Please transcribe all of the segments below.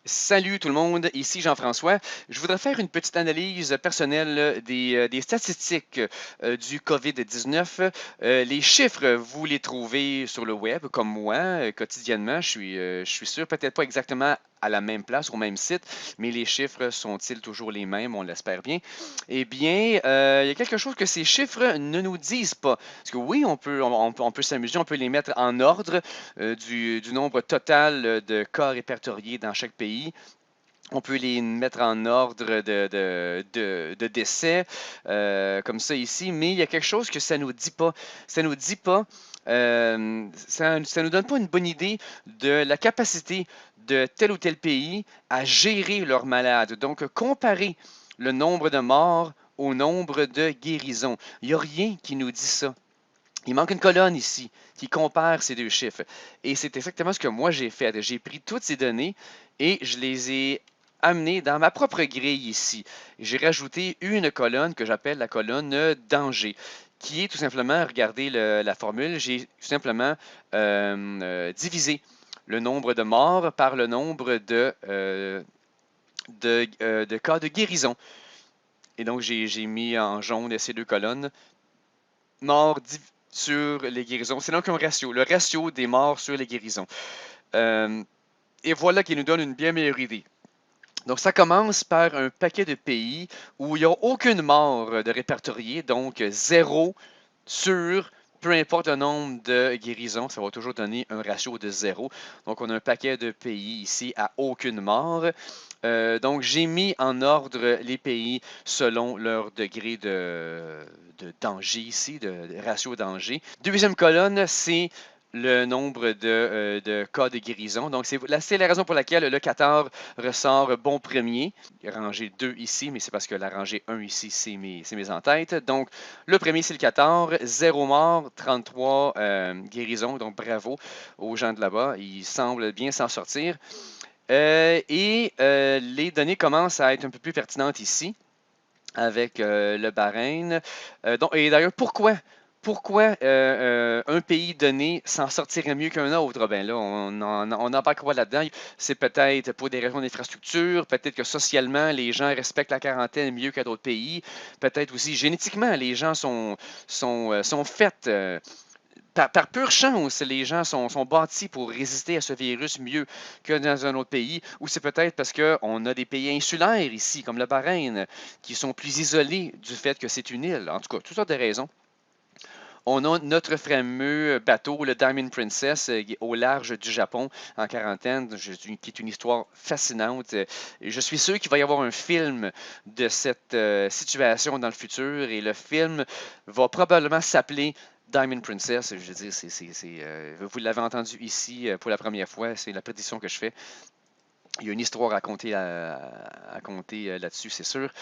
Salut tout le monde, ici Jean-François. Je voudrais faire une petite analyse personnelle des statistiques du COVID-19. Les chiffres, vous les trouvez sur le web, comme moi, quotidiennement. Je suis sûr, peut-être pas exactement à la même place, au même site, mais les chiffres sont-ils toujours les mêmes? On l'espère bien. Eh bien, il y a quelque chose que ces chiffres ne nous disent pas. Parce que oui, on peut s'amuser, on peut les mettre en ordre du nombre total de cas répertoriés dans chaque pays. On peut les mettre en ordre de décès, comme ça ici, mais il y a quelque chose que ça nous dit pas. Ça nous dit pas, ça nous donne pas une bonne idée de la capacité de tel ou tel pays à gérer leurs malades. Donc, comparer le nombre de morts au nombre de guérisons. Il n'y a rien qui nous dit ça. Il manque une colonne ici qui compare ces deux chiffres. Et c'est exactement ce que moi j'ai fait. J'ai pris toutes ces données et je les ai amenées dans ma propre grille ici. J'ai rajouté une colonne que j'appelle la colonne danger, qui est tout simplement, regardez la formule, j'ai tout simplement divisé le nombre de morts par le nombre de cas de guérison. Et donc j'ai mis en jaune ces deux colonnes morts sur les guérisons. C'est donc un ratio, le ratio des morts sur les guérisons. Euh, et voilà qui nous donne une bien meilleure idée. Donc, ça commence par un paquet de pays où il n'y a aucune mort de répertoriée, donc zéro sur peu importe le nombre de guérisons, ça va toujours donner un ratio de zéro. Donc, on a un paquet de pays ici à aucune mort. Donc, j'ai mis en ordre les pays selon leur degré de danger ici, de ratio danger. Deuxième colonne, c'est le nombre de cas de guérison. Donc, c'est la raison pour laquelle le Qatar ressort bon premier. Rangée 2 ici, mais c'est parce que la rangée 1 ici, c'est mes en-têtes. Donc, le premier, c'est le Qatar. 0 mort, 33 guérisons. Donc, bravo aux gens de là-bas. Ils semblent bien s'en sortir. Les données commencent à être un peu plus pertinentes ici avec le Bahreïn. Et d'ailleurs, pourquoi un pays donné s'en sortirait mieux qu'un autre? Ben là, on n'a pas quoi là-dedans. C'est peut-être pour des raisons d'infrastructure, peut-être que socialement, les gens respectent la quarantaine mieux qu'à d'autres pays. Peut-être aussi génétiquement, les gens sont faits. Par pure chance, les gens sont bâtis pour résister à ce virus mieux que dans un autre pays, ou c'est peut-être parce qu'on a des pays insulaires ici, comme le Bahreïn, qui sont plus isolés du fait que c'est une île. En tout cas, toutes sortes de raisons. On a notre fameux bateau, le Diamond Princess, au large du Japon, en quarantaine, qui est une histoire fascinante. Je suis sûr qu'il va y avoir un film de cette situation dans le futur, et le film va probablement s'appeler Diamond Princess. Je veux dire, vous l'avez entendu ici pour la première fois, c'est la prédiction que je fais. Il y a une histoire à compter là-dessus, c'est sûr.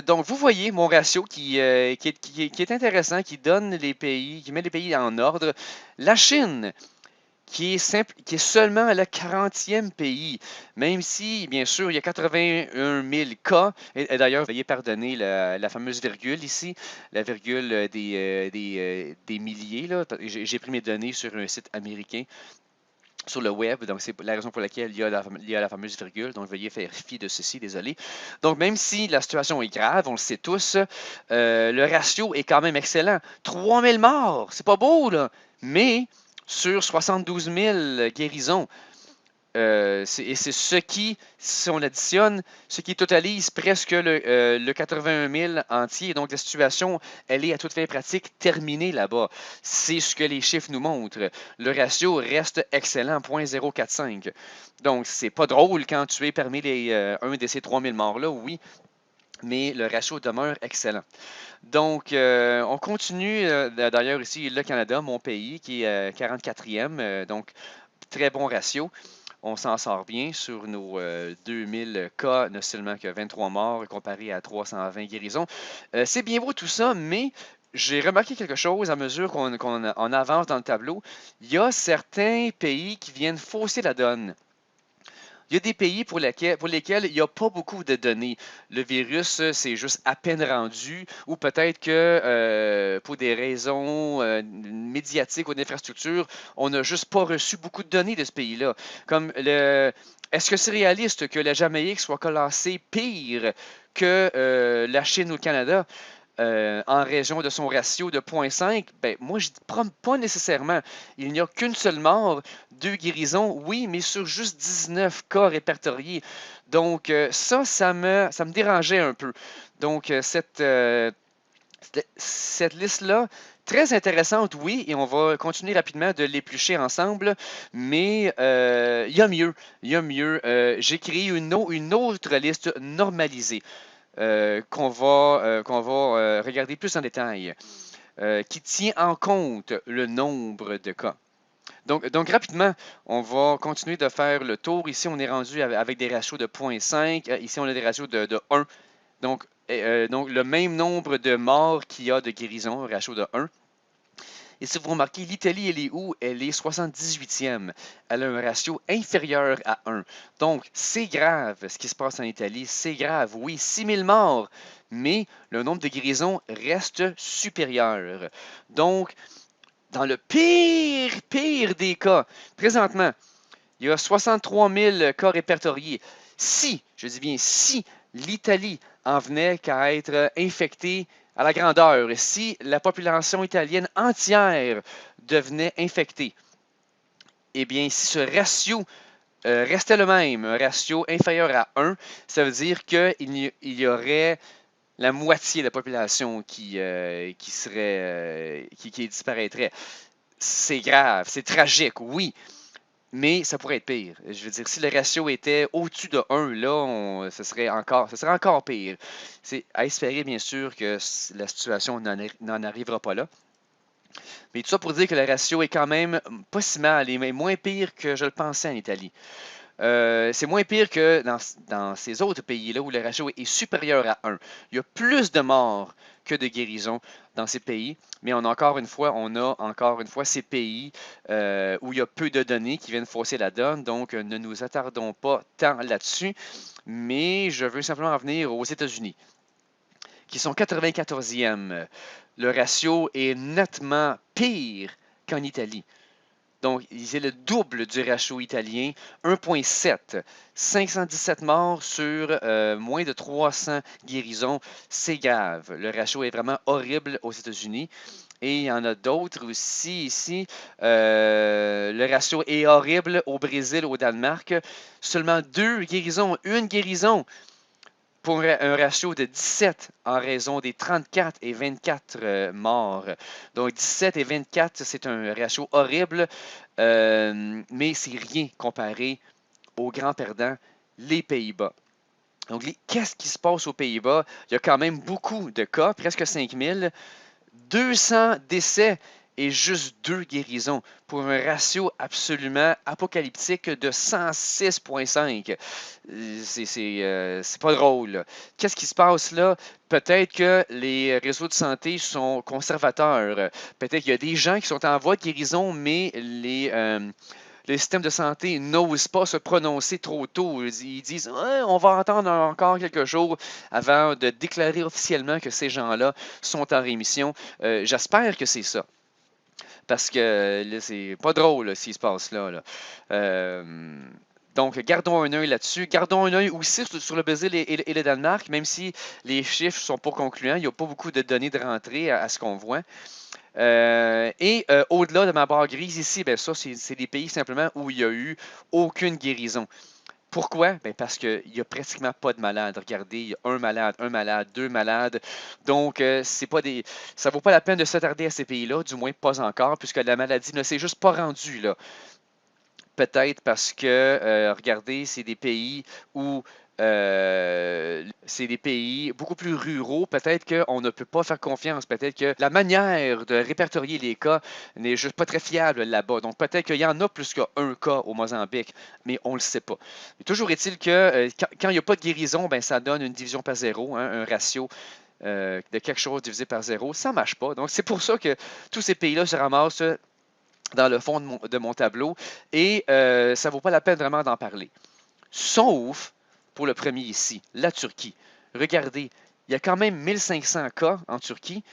Donc, vous voyez mon ratio qui est intéressant, qui donne les pays, qui met les pays en ordre. La Chine, qui est seulement le 40e pays, même si, bien sûr, il y a 81 000 cas. Et d'ailleurs, veuillez pardonner la fameuse virgule ici, la virgule des milliers. J'ai pris mes données sur un site américain sur le web, donc c'est la raison pour laquelle il y a la fameuse virgule, donc veuillez faire fi de ceci, désolé. Donc même si la situation est grave, on le sait tous, le ratio est quand même excellent. 3000 morts, c'est pas beau là, mais sur 72 000 guérisons, et c'est ce qui, si on additionne, ce qui totalise presque le 81 000 entier. Donc la situation, elle est à toute fin pratique terminée là-bas. C'est ce que les chiffres nous montrent. Le ratio reste excellent, 0.045. Donc c'est pas drôle quand tu es parmi un de ces 3000 morts-là, oui, mais le ratio demeure excellent. Donc, on continue, d'ailleurs ici, le Canada, mon pays, qui est 44e, donc très bon ratio. On s'en sort bien sur nos 2000 cas, ne seulement que 23 morts comparé à 320 guérisons. C'est bien beau tout ça, mais j'ai remarqué quelque chose à mesure qu'on avance dans le tableau. Il y a certains pays qui viennent fausser la donne. Il y a des pays pour lesquels il n'y a pas beaucoup de données. Le virus, c'est juste à peine rendu, ou peut-être que pour des raisons médiatiques ou d'infrastructure, on n'a juste pas reçu beaucoup de données de ce pays-là. Comme Est-ce que c'est réaliste que la Jamaïque soit classée pire que la Chine ou le Canada? En raison de son ratio de 0,5, ben, moi, je ne dis pas nécessairement. Il n'y a qu'une seule mort, 2 guérisons, oui, mais sur juste 19 cas répertoriés. Donc, ça me dérangeait un peu. Donc, cette liste-là, très intéressante, oui, et on va continuer rapidement de l'éplucher ensemble, mais il y a mieux. Il y a mieux. J'ai créé une autre liste normalisée qu'on va regarder plus en détail, qui tient en compte le nombre de cas. Donc, rapidement, on va continuer de faire le tour. Ici, on est rendu avec des ratios de 0,5. Ici, on a des ratios de 1. Donc, le même nombre de morts qu'il y a de guérisons, un ratio de 1. Et si vous remarquez, l'Italie, elle est où? Elle est 78e. Elle a un ratio inférieur à 1. Donc, c'est grave ce qui se passe en Italie. C'est grave. Oui, 6000 morts, mais le nombre de guérisons reste supérieur. Donc, dans le pire des cas, présentement, il y a 63 000 cas répertoriés. Si, je dis bien si, l'Italie en venait qu'à être infectée à la grandeur, si la population italienne entière devenait infectée, eh bien, si ce ratio restait le même, un ratio inférieur à 1, ça veut dire qu'il y aurait la moitié de la population qui disparaîtrait. C'est grave, c'est tragique, oui, mais ça pourrait être pire. Je veux dire, si le ratio était au-dessus de 1, là, ce serait encore pire. C'est à espérer, bien sûr, que la situation n'en arrivera pas là. Mais tout ça pour dire que le ratio est quand même pas si mal, et moins pire que je le pensais en Italie. C'est moins pire que dans ces autres pays-là où le ratio est supérieur à 1. Il y a plus de morts que de guérisons dans ces pays, mais on a encore une fois ces pays où il y a peu de données qui viennent fausser la donne, donc ne nous attardons pas tant là-dessus, mais je veux simplement en venir aux États-Unis, qui sont 94e. Le ratio est nettement pire qu'en Italie. Donc, c'est le double du ratio italien, 1,7. 517 morts sur moins de 300 guérisons. C'est grave. Le ratio est vraiment horrible aux États-Unis. Et il y en a d'autres aussi ici. Le ratio est horrible au Brésil, au Danemark. Seulement 2 guérisons, une guérison pour un ratio de 17 en raison des 34 et 24 morts. Donc 17 et 24, c'est un ratio horrible, mais c'est rien comparé aux grands perdants, les Pays-Bas. Donc, qu'est-ce qui se passe aux Pays-Bas? Il y a quand même beaucoup de cas, presque 5000, 200 décès et juste 2 guérisons pour un ratio absolument apocalyptique de 106,5. C'est pas drôle. Qu'est-ce qui se passe là? Peut-être que les réseaux de santé sont conservateurs. Peut-être qu'il y a des gens qui sont en voie de guérison, mais le système de santé n'ose pas se prononcer trop tôt. Ils disent ouais, on va attendre encore quelques jours avant de déclarer officiellement que ces gens-là sont en rémission. J'espère que c'est ça. Parce que là, c'est pas drôle ce qui se passe là. Donc, gardons un œil là-dessus. Gardons un œil aussi sur le Brésil et le Danemark, même si les chiffres sont pas concluants. Il n'y a pas beaucoup de données de rentrée à ce qu'on voit. Au-delà de ma barre grise ici, ben ça, c'est des pays simplement où il n'y a eu aucune guérison. Pourquoi? Ben parce qu'il n'y a pratiquement pas de malades. Regardez, il y a un malade, 2 malades. Donc, ça ne vaut pas la peine de s'attarder à ces pays-là, du moins pas encore, puisque la maladie ne s'est juste pas rendue là. Peut-être parce que, regardez, c'est des pays où c'est des pays beaucoup plus ruraux. Peut-être qu'on ne peut pas faire confiance. Peut-être que la manière de répertorier les cas n'est juste pas très fiable là-bas. Donc peut-être qu'il y en a plus qu'un cas au Mozambique, mais on ne le sait pas. Mais toujours est-il que quand il n'y a pas de guérison, ben, ça donne une division par zéro, hein, un ratio de quelque chose divisé par zéro. Ça ne marche pas. Donc c'est pour ça que tous ces pays-là se ramassent dans le fond de mon tableau et ça ne vaut pas la peine vraiment d'en parler. Sauf pour le premier ici, la Turquie. Regardez, il y a quand même 1500 cas en Turquie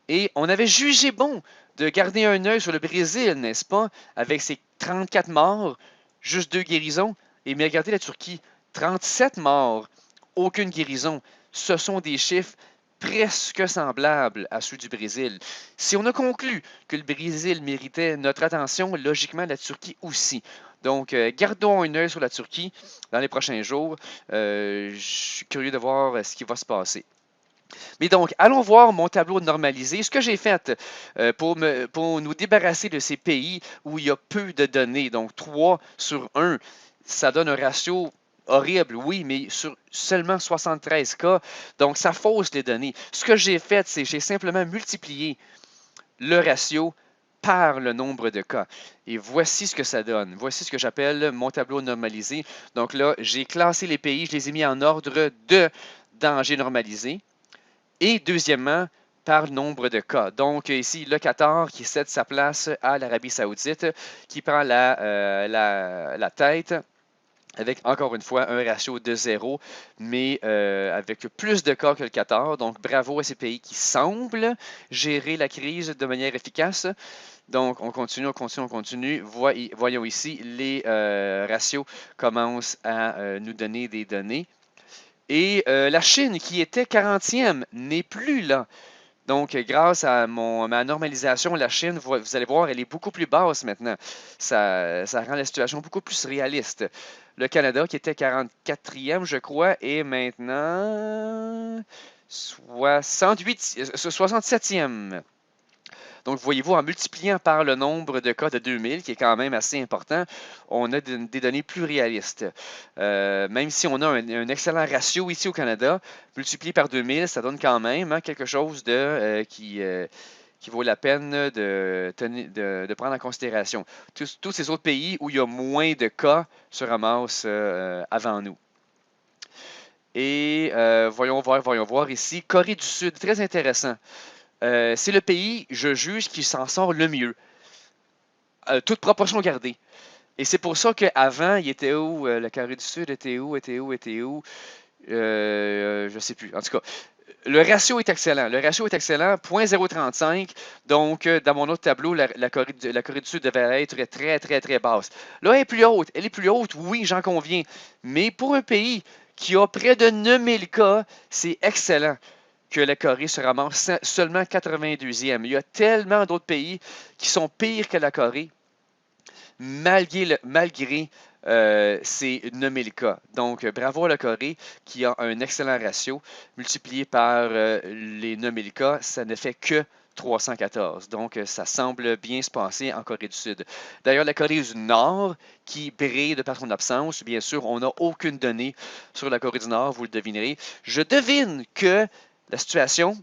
et on avait jugé bon de garder un œil sur le Brésil, n'est-ce pas, avec ses 34 morts, juste 2 guérisons. mais regardez la Turquie, 37 morts, aucune guérison. Ce sont des chiffres presque semblables à ceux du Brésil. Si on a conclu que le Brésil méritait notre attention, logiquement la Turquie aussi. Donc, gardons un œil sur la Turquie dans les prochains jours. Je suis curieux de voir ce qui va se passer. Mais donc, allons voir mon tableau normalisé. Ce que j'ai fait pour nous débarrasser de ces pays où il y a peu de données, donc 3 sur 1, ça donne un ratio horrible, oui, mais sur seulement 73 cas. Donc, ça fausse les données. Ce que j'ai fait, c'est que j'ai simplement multiplié le ratio par le nombre de cas. Et voici ce que ça donne. Voici ce que j'appelle mon tableau normalisé. Donc là, j'ai classé les pays, je les ai mis en ordre de danger normalisé. Et deuxièmement, par nombre de cas. Donc ici, le Qatar qui cède sa place à l'Arabie saoudite, qui prend la tête avec, encore une fois, un ratio de 0, mais avec plus de cas que le Qatar. Donc, bravo à ces pays qui semblent gérer la crise de manière efficace. Donc, on continue, on continue, on continue. Voyons ici, les ratios commencent à nous donner des données. Et la Chine, qui était 40e, n'est plus là. Donc, grâce à ma normalisation, la Chine, vous allez voir, elle est beaucoup plus basse maintenant. Ça rend la situation beaucoup plus réaliste. Le Canada, qui était 44e, je crois, est maintenant 67e. Donc, voyez-vous, en multipliant par le nombre de cas de 2000, qui est quand même assez important, on a des données plus réalistes. Même si on a un excellent ratio ici au Canada, multiplié par 2000, ça donne quand même quelque chose qui vaut la peine de prendre en considération. Tous ces autres pays où il y a moins de cas se ramassent avant nous. Et voyons voir ici, Corée du Sud, très intéressant. C'est le pays, je juge, qui s'en sort le mieux. Toute proportion gardée. Et c'est pour ça qu'avant, il était où? La Corée du Sud était où? Je ne sais plus. En tout cas, le ratio est excellent. Le ratio est excellent, 0.035. Donc, dans mon autre tableau, la Corée du Sud devait être très, très, très basse. Là, elle est plus haute. Elle est plus haute, oui, j'en conviens. Mais pour un pays qui a près de 9000 cas, c'est excellent que la Corée se ramasse seulement 82e. Il y a tellement d'autres pays qui sont pires que la Corée, malgré ces 9000 cas. Donc, bravo à la Corée qui a un excellent ratio. Multiplié par les 9000 cas, ça ne fait que 314. Donc, ça semble bien se passer en Corée du Sud. D'ailleurs, la Corée du Nord, qui brille de par son absence, bien sûr, on n'a aucune donnée sur la Corée du Nord, vous le devinerez. Je devine que la situation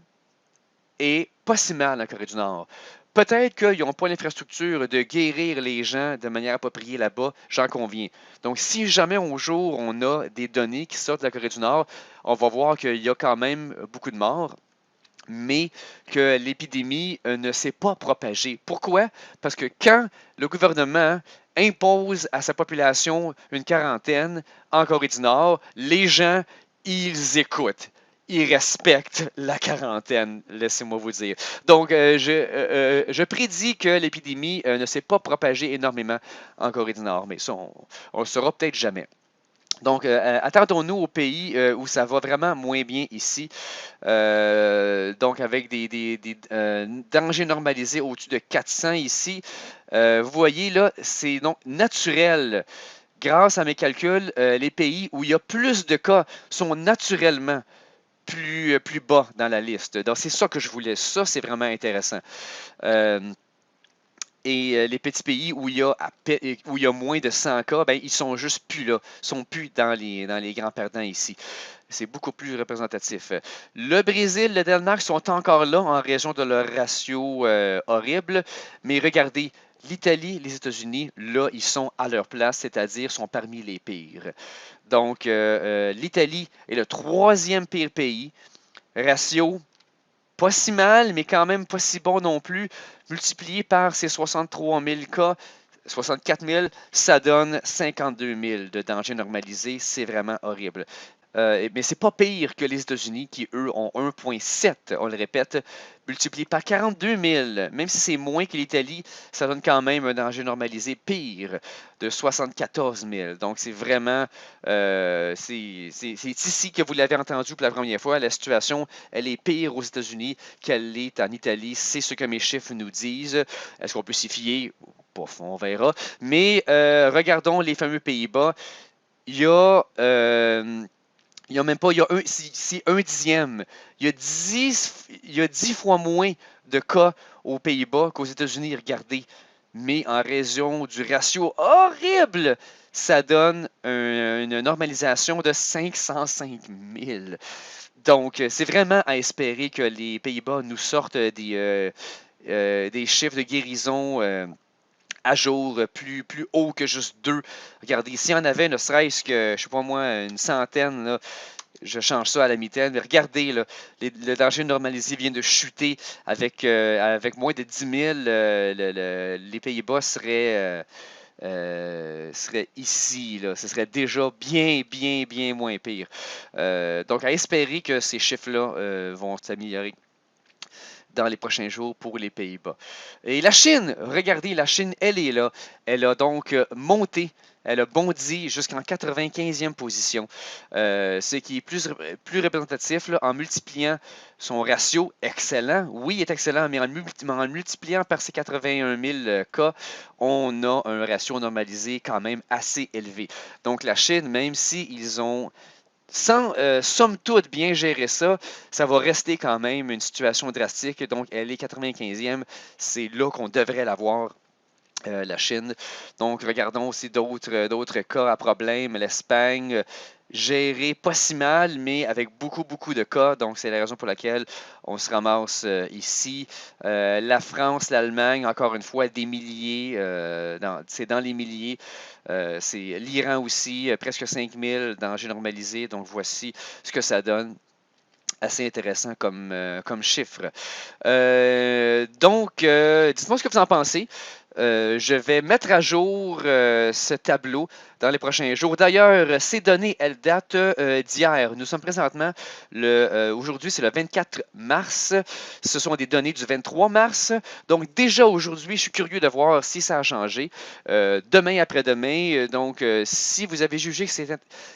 est pas si mal en Corée du Nord. Peut-être qu'ils n'ont pas l'infrastructure de guérir les gens de manière appropriée là-bas, j'en conviens. Donc, si jamais un jour on a des données qui sortent de la Corée du Nord, on va voir qu'il y a quand même beaucoup de morts, mais que l'épidémie ne s'est pas propagée. Pourquoi? Parce que quand le gouvernement impose à sa population une quarantaine en Corée du Nord, les gens, ils écoutent. Ils respectent la quarantaine, laissez-moi vous dire. Donc, je prédis que l'épidémie ne s'est pas propagée énormément en Corée du Nord, mais ça, on le saura peut-être jamais. Donc, attendons-nous aux pays où ça va vraiment moins bien ici. Donc, avec des dangers normalisés au-dessus de 400 ici. Vous voyez là, c'est donc naturel. Grâce à mes calculs, les pays où il y a plus de cas sont naturellement plus bas dans la liste. Donc, c'est ça que je voulais. Ça, c'est vraiment intéressant. Et les petits pays où il y a moins de 100 cas, ben, ils sont juste plus là. Ils sont plus dans les grands perdants ici. C'est beaucoup plus représentatif. Le Brésil, le Danemark sont encore là en raison de leur ratio horrible. Mais regardez, l'Italie, les États-Unis, là, ils sont à leur place, c'est-à-dire sont parmi les pires. Donc, l'Italie est le 3e pire pays. Ratio pas si mal, mais quand même pas si bon non plus. Multiplié par ces 63 000 cas, 64 000, ça donne 52 000 de danger normalisé. C'est vraiment horrible. Mais c'est pas pire que les États-Unis qui, eux, ont 1,7, on le répète, multiplié par 42 000. Même si c'est moins que l'Italie, ça donne quand même un danger normalisé pire de 74 000. Donc, c'est vraiment, c'est ici que vous l'avez entendu pour la première fois. La situation, elle est pire aux États-Unis qu'elle est en Italie. C'est ce que mes chiffres nous disent. Est-ce qu'on peut s'y fier? Pof, on verra. Mais regardons les fameux Pays-Bas. Il y a il y a même pas, il y a c'est un dixième. Il y a 10 fois moins de cas aux Pays-Bas qu'aux États-Unis, regardez. Mais en raison du ratio horrible, ça donne une normalisation de 505 000. Donc, c'est vraiment à espérer que les Pays-Bas nous sortent des chiffres de guérison à jour, plus haut que juste 2. Regardez, s'il y en avait ne serait-ce que, je sais pas moi, une centaine, là, je change ça à la mitaine. Mais regardez, là, le danger normalisé vient de chuter avec moins de 10 000. Les Pays-Bas seraient ici. Là. Ce serait déjà bien, bien, bien moins pire. Donc, à espérer que ces chiffres-là vont s'améliorer dans les prochains jours pour les Pays-Bas. Et la Chine, regardez, la Chine, elle est là. Elle a donc monté, elle a bondi jusqu'en 95e position, ce qui est plus représentatif là, en multipliant son ratio excellent. Oui, il est excellent, mais en multipliant par ces 81 000 cas, on a un ratio normalisé quand même assez élevé. Donc la Chine, même s'ils ont sans, somme toute, bien gérer ça, ça va rester quand même une situation drastique. Donc, elle est 95e. C'est là qu'on devrait l'avoir. La Chine. Donc, regardons aussi d'autres cas à problème. L'Espagne, gérée pas si mal, mais avec beaucoup, beaucoup de cas. Donc, c'est la raison pour laquelle on se ramasse ici. La France, l'Allemagne, encore une fois, des milliers. C'est dans les milliers. C'est l'Iran aussi, presque 5000 dangers normalisés. Donc, voici ce que ça donne. Assez intéressant comme chiffre. Donc, dites-moi ce que vous en pensez. Je vais mettre à jour ce tableau dans les prochains jours. D'ailleurs, ces données, elles datent d'hier. Nous sommes présentement, aujourd'hui, c'est le 24 mars. Ce sont des données du 23 mars. Donc, déjà aujourd'hui, je suis curieux de voir si ça a changé. Demain, après-demain, donc, si vous avez jugé que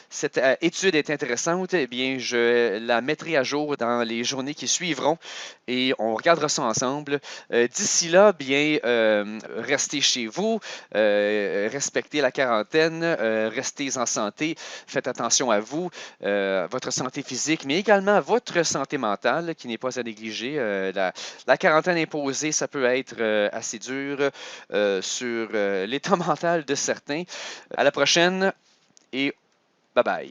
cette étude est intéressante, eh bien, je la mettrai à jour dans les journées qui suivront et on regardera ça ensemble. D'ici là, bien, restez chez vous, respectez la quarantaine, restez en santé, faites attention à vous, votre santé physique, mais également à votre santé mentale qui n'est pas à négliger. La quarantaine imposée, ça peut être assez dur sur l'état mental de certains. À la prochaine et bye bye.